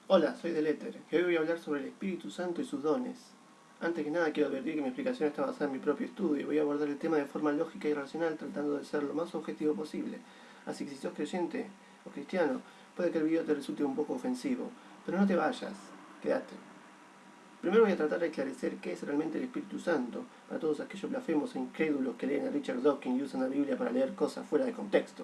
Hola, soy Del Éter, y hoy voy a hablar sobre el Espíritu Santo y sus dones. Antes que nada quiero advertir que mi explicación está basada en mi propio estudio y voy a abordar el tema de forma lógica y racional tratando de ser lo más objetivo posible. Así que si sos creyente o cristiano, puede que el video te resulte un poco ofensivo, pero no te vayas, quédate. Primero voy a tratar de esclarecer qué es realmente el Espíritu Santo para todos aquellos blasfemos e incrédulos que leen a Richard Dawkins y usan la Biblia para leer cosas fuera de contexto,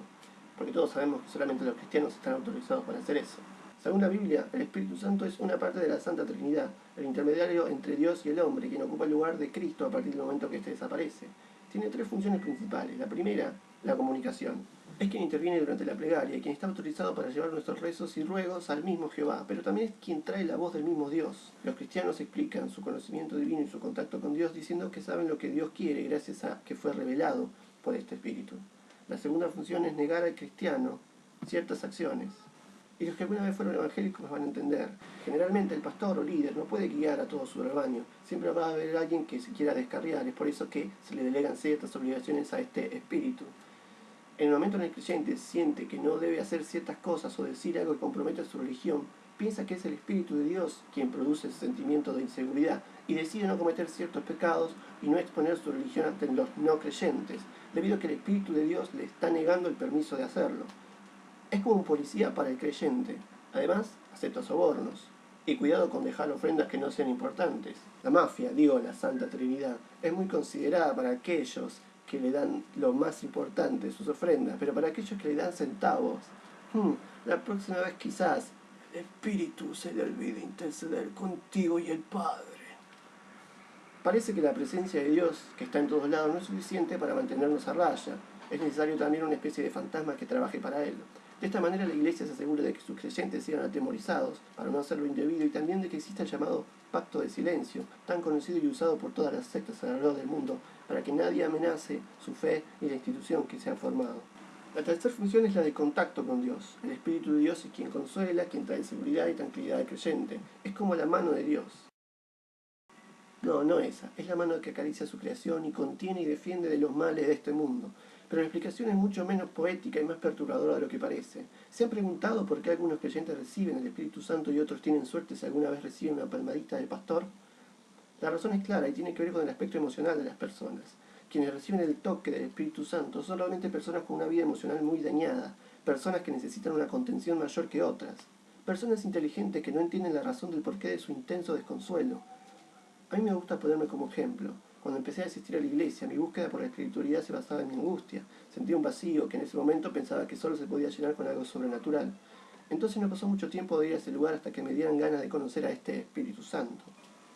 porque todos sabemos que solamente los cristianos están autorizados para hacer eso. Según la Biblia, el Espíritu Santo es una parte de la Santa Trinidad, el intermediario entre Dios y el hombre, quien ocupa el lugar de Cristo a partir del momento que éste desaparece. Tiene tres funciones principales. La primera, la comunicación. Es quien interviene durante la plegaria y quien está autorizado para llevar nuestros rezos y ruegos al mismo Jehová, pero también es quien trae la voz del mismo Dios. Los cristianos explican su conocimiento divino y su contacto con Dios diciendo que saben lo que Dios quiere gracias a que fue revelado por este Espíritu. La segunda función es negar al cristiano ciertas acciones. Y los que alguna vez fueron evangélicos van a entender. Generalmente el pastor o líder no puede guiar a todo su rebaño. Siempre va a haber alguien que se quiera descarriar. Es por eso que se le delegan ciertas obligaciones a este espíritu. En el momento en el que el creyente siente que no debe hacer ciertas cosas o decir algo que comprometa su religión, piensa que es el Espíritu de Dios quien produce ese sentimiento de inseguridad y decide no cometer ciertos pecados y no exponer su religión ante los no creyentes, debido a que el Espíritu de Dios le está negando el permiso de hacerlo. Es como un policía para el creyente. Además, acepta sobornos. Y cuidado con dejar ofrendas que no sean importantes. La mafia, digo la Santa Trinidad, es muy considerada para aquellos que le dan lo más importante, sus ofrendas, pero para aquellos que le dan centavos, la próxima vez quizás el Espíritu se le olvide interceder contigo y el Padre. Parece que la presencia de Dios, que está en todos lados, no es suficiente para mantenernos a raya. Es necesario también una especie de fantasma que trabaje para Él. De esta manera la Iglesia se asegura de que sus creyentes sean atemorizados para no hacer lo indebido y también de que exista el llamado pacto de silencio, tan conocido y usado por todas las sectas alrededor del mundo, para que nadie amenace su fe y la institución que se ha formado. La tercera función es la de contacto con Dios. El Espíritu de Dios es quien consuela, quien trae seguridad y tranquilidad al creyente. Es como la mano de Dios. No esa. Es la mano que acaricia su creación y contiene y defiende de los males de este mundo. Pero la explicación es mucho menos poética y más perturbadora de lo que parece. ¿Se han preguntado por qué algunos creyentes reciben el Espíritu Santo y otros tienen suerte si alguna vez reciben una palmadita del pastor? La razón es clara y tiene que ver con el aspecto emocional de las personas. Quienes reciben el toque del Espíritu Santo son realmente personas con una vida emocional muy dañada, personas que necesitan una contención mayor que otras, personas inteligentes que no entienden la razón del porqué de su intenso desconsuelo. A mí me gusta ponerme como ejemplo. Cuando empecé a asistir a la iglesia, mi búsqueda por la espiritualidad se basaba en mi angustia. Sentía un vacío que en ese momento pensaba que solo se podía llenar con algo sobrenatural. Entonces no pasó mucho tiempo de ir a ese lugar hasta que me dieran ganas de conocer a este Espíritu Santo.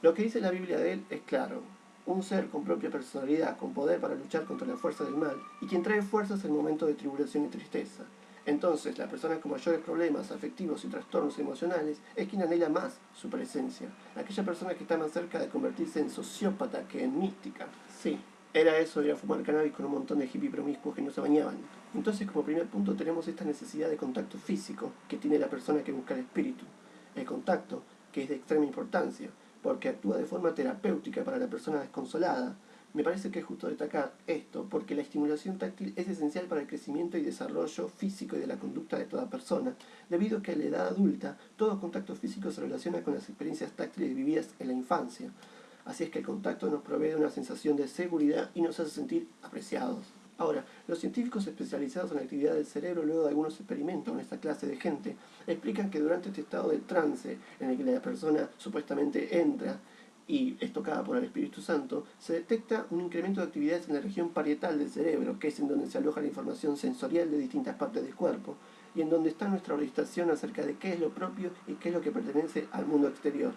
Lo que dice la Biblia de él es claro. Un ser con propia personalidad, con poder para luchar contra la fuerza del mal, y quien trae fuerzas en momentos de tribulación y tristeza. Entonces, la persona con mayores problemas afectivos y trastornos emocionales es quien anhela más su presencia. Aquella persona que está más cerca de convertirse en sociópata que en mística. Sí, era eso de ir a fumar cannabis con un montón de hippies promiscuos que no se bañaban. Entonces, como primer punto, tenemos esta necesidad de contacto físico que tiene la persona que busca el espíritu. El contacto, que es de extrema importancia, porque actúa de forma terapéutica para la persona desconsolada. Me parece que es justo destacar esto, porque la estimulación táctil es esencial para el crecimiento y desarrollo físico y de la conducta de toda persona, debido a que a la edad adulta todo contacto físico se relaciona con las experiencias táctiles vividas en la infancia. Así es que el contacto nos provee de una sensación de seguridad y nos hace sentir apreciados. Ahora, los científicos especializados en la actividad del cerebro, luego de algunos experimentos con esta clase de gente, explican que durante este estado de trance en el que la persona supuestamente entra y es tocada por el Espíritu Santo, se detecta un incremento de actividades en la región parietal del cerebro, que es en donde se aloja la información sensorial de distintas partes del cuerpo, y en donde está nuestra orientación acerca de qué es lo propio y qué es lo que pertenece al mundo exterior.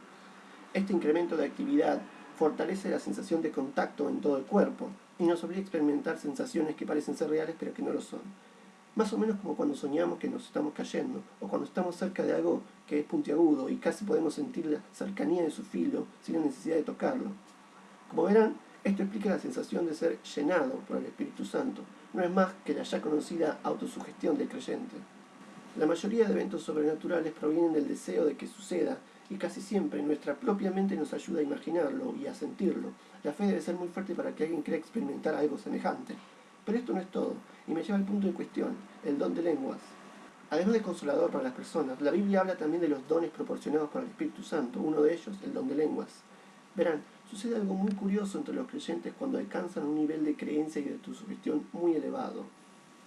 Este incremento de actividad fortalece la sensación de contacto en todo el cuerpo y nos obliga a experimentar sensaciones que parecen ser reales pero que no lo son. Más o menos como cuando soñamos que nos estamos cayendo, o cuando estamos cerca de algo que es puntiagudo y casi podemos sentir la cercanía de su filo sin la necesidad de tocarlo. Como verán, esto explica la sensación de ser llenado por el Espíritu Santo. No es más que la ya conocida autosugestión del creyente. La mayoría de eventos sobrenaturales provienen del deseo de que suceda, y casi siempre nuestra propia mente nos ayuda a imaginarlo y a sentirlo. La fe debe ser muy fuerte para que alguien quiera experimentar algo semejante. Pero esto no es todo, y me lleva al punto en cuestión, el don de lenguas. Además de consolador para las personas, la Biblia habla también de los dones proporcionados por el Espíritu Santo, uno de ellos, el don de lenguas. Verán, sucede algo muy curioso entre los creyentes cuando alcanzan un nivel de creencia y de autosugestión muy elevado.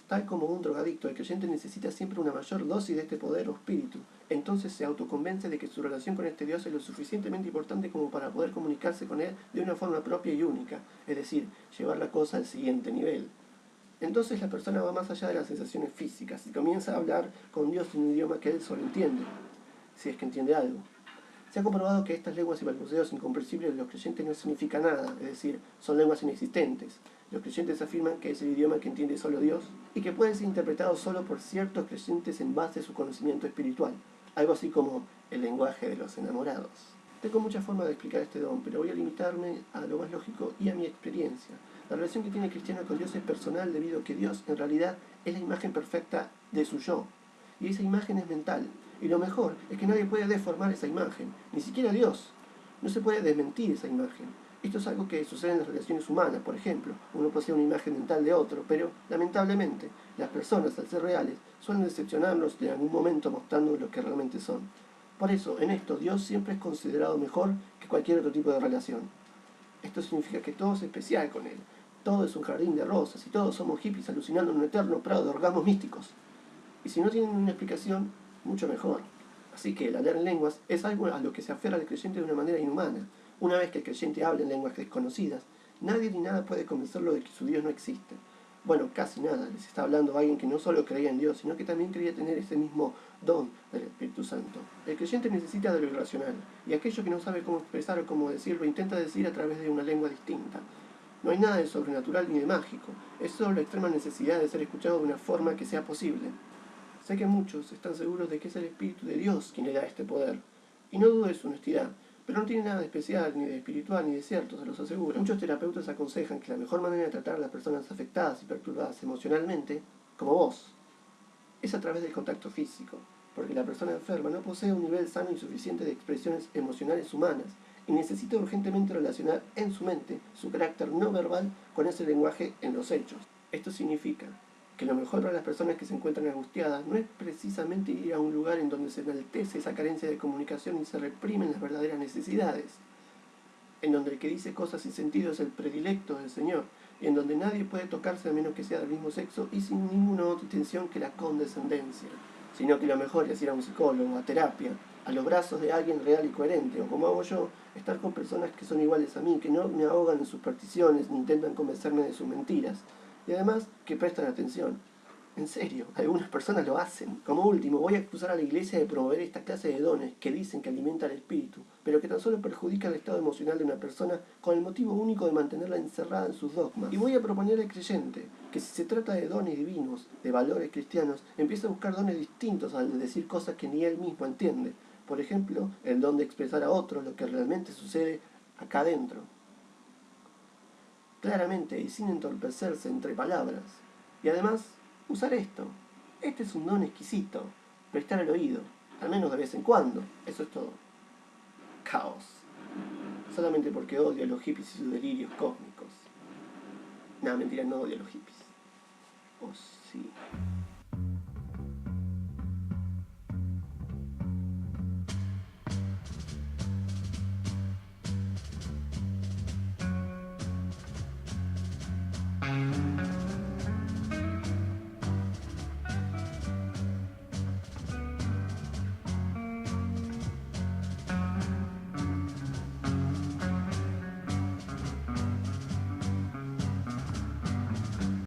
Tal como un drogadicto, el creyente necesita siempre una mayor dosis de este poder o espíritu. Entonces se autoconvence de que su relación con este Dios es lo suficientemente importante como para poder comunicarse con Él de una forma propia y única, es decir, llevar la cosa al siguiente nivel. Entonces la persona va más allá de las sensaciones físicas y comienza a hablar con Dios en un idioma que Él solo entiende, si es que entiende algo. Se ha comprobado que estas lenguas y balbuceos incomprensibles de los creyentes no significan nada, es decir, son lenguas inexistentes. Los creyentes afirman que es el idioma que entiende solo Dios y que puede ser interpretado solo por ciertos creyentes en base a su conocimiento espiritual, algo así como el lenguaje de los enamorados. Tengo muchas formas de explicar este don, pero voy a limitarme a lo más lógico y a mi experiencia. La relación que tiene el cristiano con Dios es personal debido a que Dios en realidad es la imagen perfecta de su yo, y esa imagen es mental. Y lo mejor es que nadie puede deformar esa imagen, ni siquiera Dios. No se puede desmentir esa imagen. Esto es algo que sucede en las relaciones humanas, por ejemplo. Uno posee una imagen mental de otro, pero, lamentablemente, las personas, al ser reales, suelen decepcionarnos en algún momento mostrando lo que realmente son. Por eso, en esto, Dios siempre es considerado mejor que cualquier otro tipo de relación. Esto significa que todo es especial con Él. Todo es un jardín de rosas y todos somos hippies alucinando en un eterno prado de orgasmos místicos. Y si no tienen una explicación, mucho mejor. Así que el hablar en lenguas es algo a lo que se aferra el creyente de una manera inhumana. Una vez que el creyente habla en lenguas desconocidas, nadie ni nada puede convencerlo de que su Dios no existe. Bueno, casi nada. Les está hablando a alguien que no solo creía en Dios, sino que también creía tener ese mismo don del Espíritu Santo. El creyente necesita de lo irracional, y aquello que no sabe cómo expresar o cómo decirlo intenta decir a través de una lengua distinta. No hay nada de sobrenatural ni de mágico, es solo la extrema necesidad de ser escuchado de una forma que sea posible. Sé que muchos están seguros de que es el Espíritu de Dios quien le da este poder, y no dudo de su honestidad, pero no tiene nada de especial, ni de espiritual, ni de cierto, se los aseguro. Muchos terapeutas aconsejan que la mejor manera de tratar a las personas afectadas y perturbadas emocionalmente, como vos, es a través del contacto físico, porque la persona enferma no posee un nivel sano y suficiente de expresiones emocionales humanas, y necesita urgentemente relacionar en su mente su carácter no verbal con ese lenguaje en los hechos. Esto significa que lo mejor para las personas que se encuentran angustiadas no es precisamente ir a un lugar en donde se enaltece esa carencia de comunicación y se reprimen las verdaderas necesidades, en donde el que dice cosas sin sentido es el predilecto del Señor, y en donde nadie puede tocarse a menos que sea del mismo sexo y sin ninguna otra intención que la condescendencia, sino que lo mejor es ir a un psicólogo, a terapia, a los brazos de alguien real y coherente, o como hago yo, estar con personas que son iguales a mí, que no me ahogan en sus particiones ni intentan convencerme de sus mentiras, y además que prestan atención. En serio, algunas personas lo hacen. Como último, voy a acusar a la iglesia de promover esta clase de dones que dicen que alimentan el espíritu, pero que tan solo perjudican el estado emocional de una persona con el motivo único de mantenerla encerrada en sus dogmas. Y voy a proponer al creyente que si se trata de dones divinos, de valores cristianos, empiece a buscar dones distintos al decir cosas que ni él mismo entiende. Por ejemplo, el don de expresar a otros lo que realmente sucede acá adentro, claramente y sin entorpecerse entre palabras. Y además, usar esto. Este es un don exquisito. Prestar el oído, al menos de vez en cuando. Eso es todo. Caos. Solamente porque odio a los hippies y sus delirios cósmicos. No, mentira, no odio a los hippies. Oh, sí.